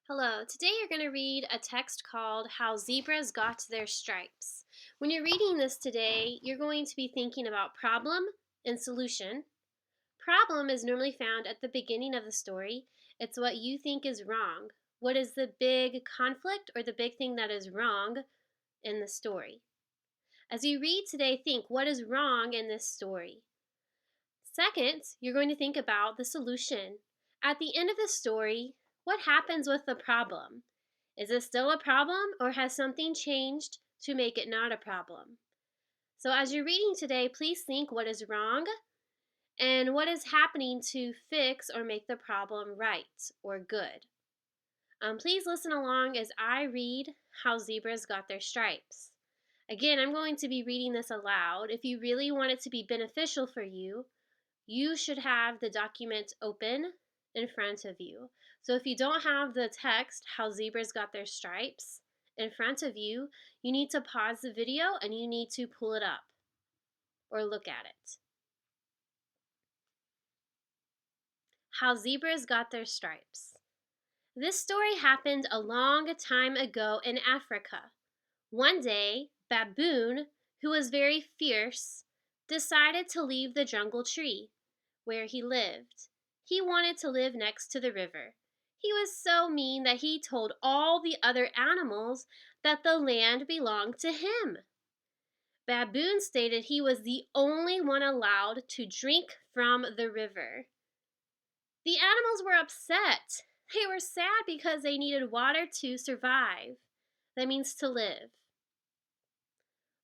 Hello, today you're going to read a text called How Zebras Got Their Stripes. When you're reading this today, you're going to be thinking about problem and solution. Problem is normally found at the beginning of the story. It's what you think is wrong. What is the big conflict or the big thing that is wrong in the story? As you read today, think what is wrong in this story. Second, you're going to think about the solution. At the end of the story, what happens with the problem? Is it still a problem or has something changed to make it not a problem? So, as you're reading today, please think what is wrong and what is happening to fix or make the problem right or good. Please listen along as I read How Zebras Got Their Stripes. Again, I'm going to be reading this aloud. If you really want it to be beneficial for you, you should have the document open in front of you. So if you don't have the text, How Zebras Got Their Stripes, in front of you, you need to pause the video and you need to pull it up or look at it. How Zebras Got Their Stripes. This story happened a long time ago in Africa. One day, Baboon, who was very fierce, decided to leave the jungle tree where he lived. He wanted to live next to the river. He was so mean that he told all the other animals that the land belonged to him. Baboon stated he was the only one allowed to drink from the river. The animals were upset. They were sad because they needed water to survive. That means to live.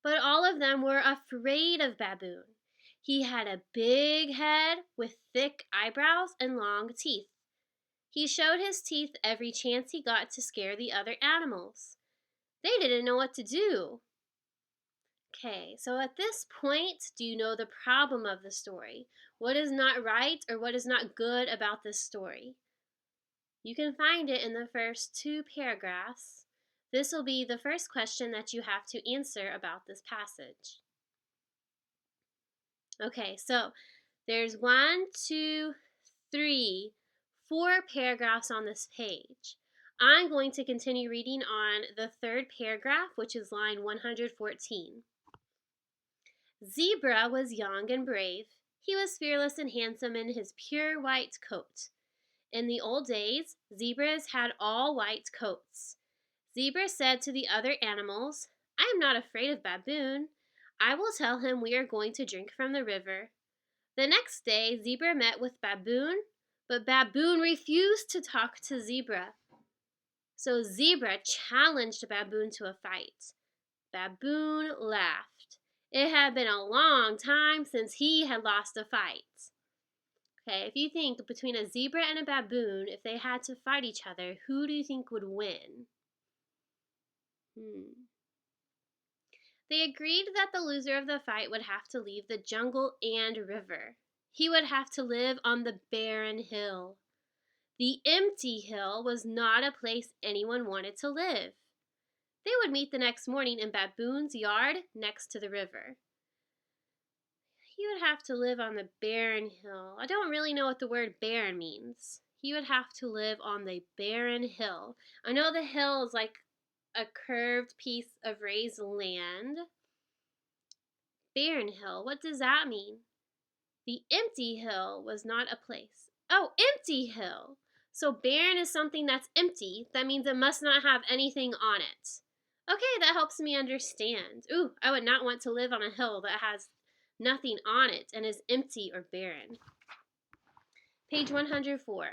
But all of them were afraid of Baboon. He had a big head with thick eyebrows and long teeth. He showed his teeth every chance he got to scare the other animals. They didn't know what to do. Okay, so at this point, do you know the problem of the story? What is not right or what is not good about this story? You can find it in the first two paragraphs. This will be the first question that you have to answer about this passage. Okay, so there's one, two, three, four paragraphs on this page. I'm going to continue reading on the third paragraph, which is line 114. Zebra was young and brave. He was fearless and handsome in his pure white coat. In the old days, zebras had all white coats. Zebra said to the other animals, I am not afraid of Baboon. I will tell him we are going to drink from the river. The next day, Zebra met with Baboon, but Baboon refused to talk to Zebra. So Zebra challenged Baboon to a fight. Baboon laughed. It had been a long time since he had lost a fight. Okay, if you think between a zebra and a baboon, if they had to fight each other, who do you think would win? They agreed that the loser of the fight would have to leave the jungle and river. He would have to live on the barren hill. The empty hill was not a place anyone wanted to live. They would meet the next morning in Baboon's yard next to the river. He would have to live on the barren hill. I don't really know what the word barren means. He would have to live on the barren hill. I know the hill is like a curved piece of raised land. Barren hill, what does that mean? The empty hill was not a place. Oh, empty hill. So barren is something that's empty. That means it must not have anything on it. Okay, that helps me understand. Ooh, I would not want to live on a hill that has nothing on it and is empty or barren. Page 104.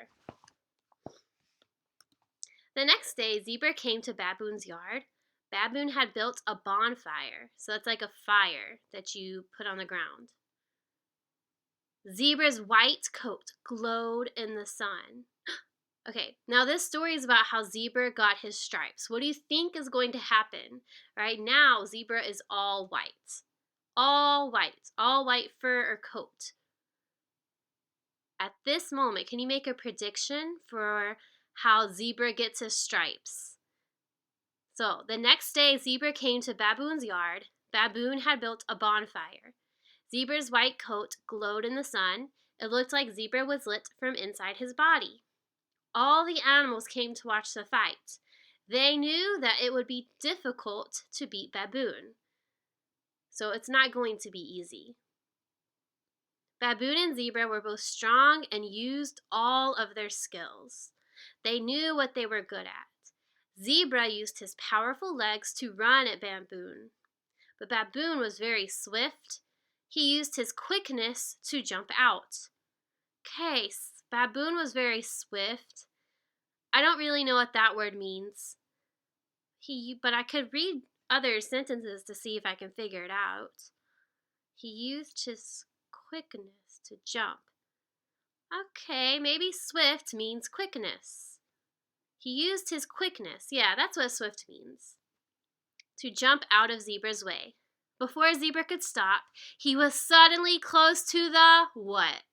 The next day, Zebra came to Baboon's yard. Baboon had built a bonfire. So that's like a fire that you put on the ground. Zebra's white coat glowed in the sun. Okay, now this story is about how Zebra got his stripes. What do you think is going to happen? Right now, Zebra is all white. All white fur or coat. At this moment, can you make a prediction for how Zebra gets his stripes? So, the next day, Zebra came to Baboon's yard. Baboon had built a bonfire. Zebra's white coat glowed in the sun. It looked like Zebra was lit from inside his body. All the animals came to watch the fight. They knew that it would be difficult to beat Baboon, so it's not going to be easy. Baboon and Zebra were both strong and used all of their skills. They knew what they were good at. Zebra used his powerful legs to run at Baboon, but Baboon was very swift. He used his quickness to jump out. Case, Baboon was very swift. I don't really know what that word means. But I could read other sentences to see if I can figure it out. He used his quickness to jump. Okay, maybe swift means quickness. He used his quickness. Yeah, that's what swift means. To jump out of Zebra's way. Before Zebra could stop, he was suddenly close to the what?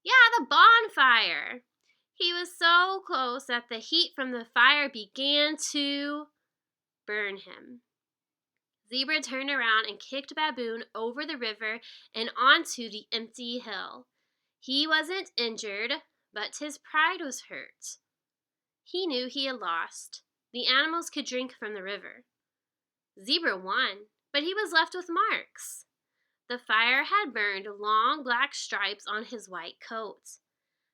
Yeah, the bonfire. He was so close that the heat from the fire began to burn him. Zebra turned around and kicked Baboon over the river and onto the empty hill. He wasn't injured, but his pride was hurt. He knew he had lost. The animals could drink from the river. Zebra won, but he was left with marks. The fire had burned long black stripes on his white coat.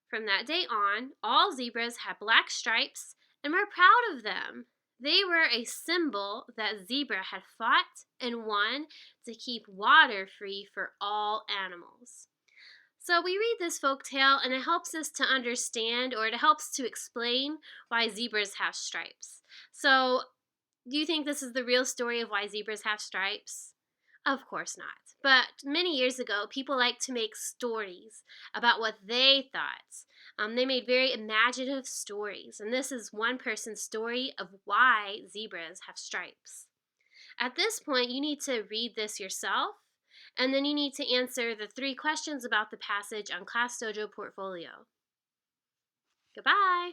From that day on, all zebras had black stripes and were proud of them. They were a symbol that Zebra had fought and won to keep water free for all animals. So we read this folk tale and it helps us to understand, or it helps to explain why zebras have stripes. So do you think this is the real story of why zebras have stripes? Of course not. But many years ago, people liked to make stories about what they thought. They made very imaginative stories, and this is one person's story of why zebras have stripes. At this point, you need to read this yourself, and then you need to answer the 3 questions about the passage on Class Dojo Portfolio. Goodbye!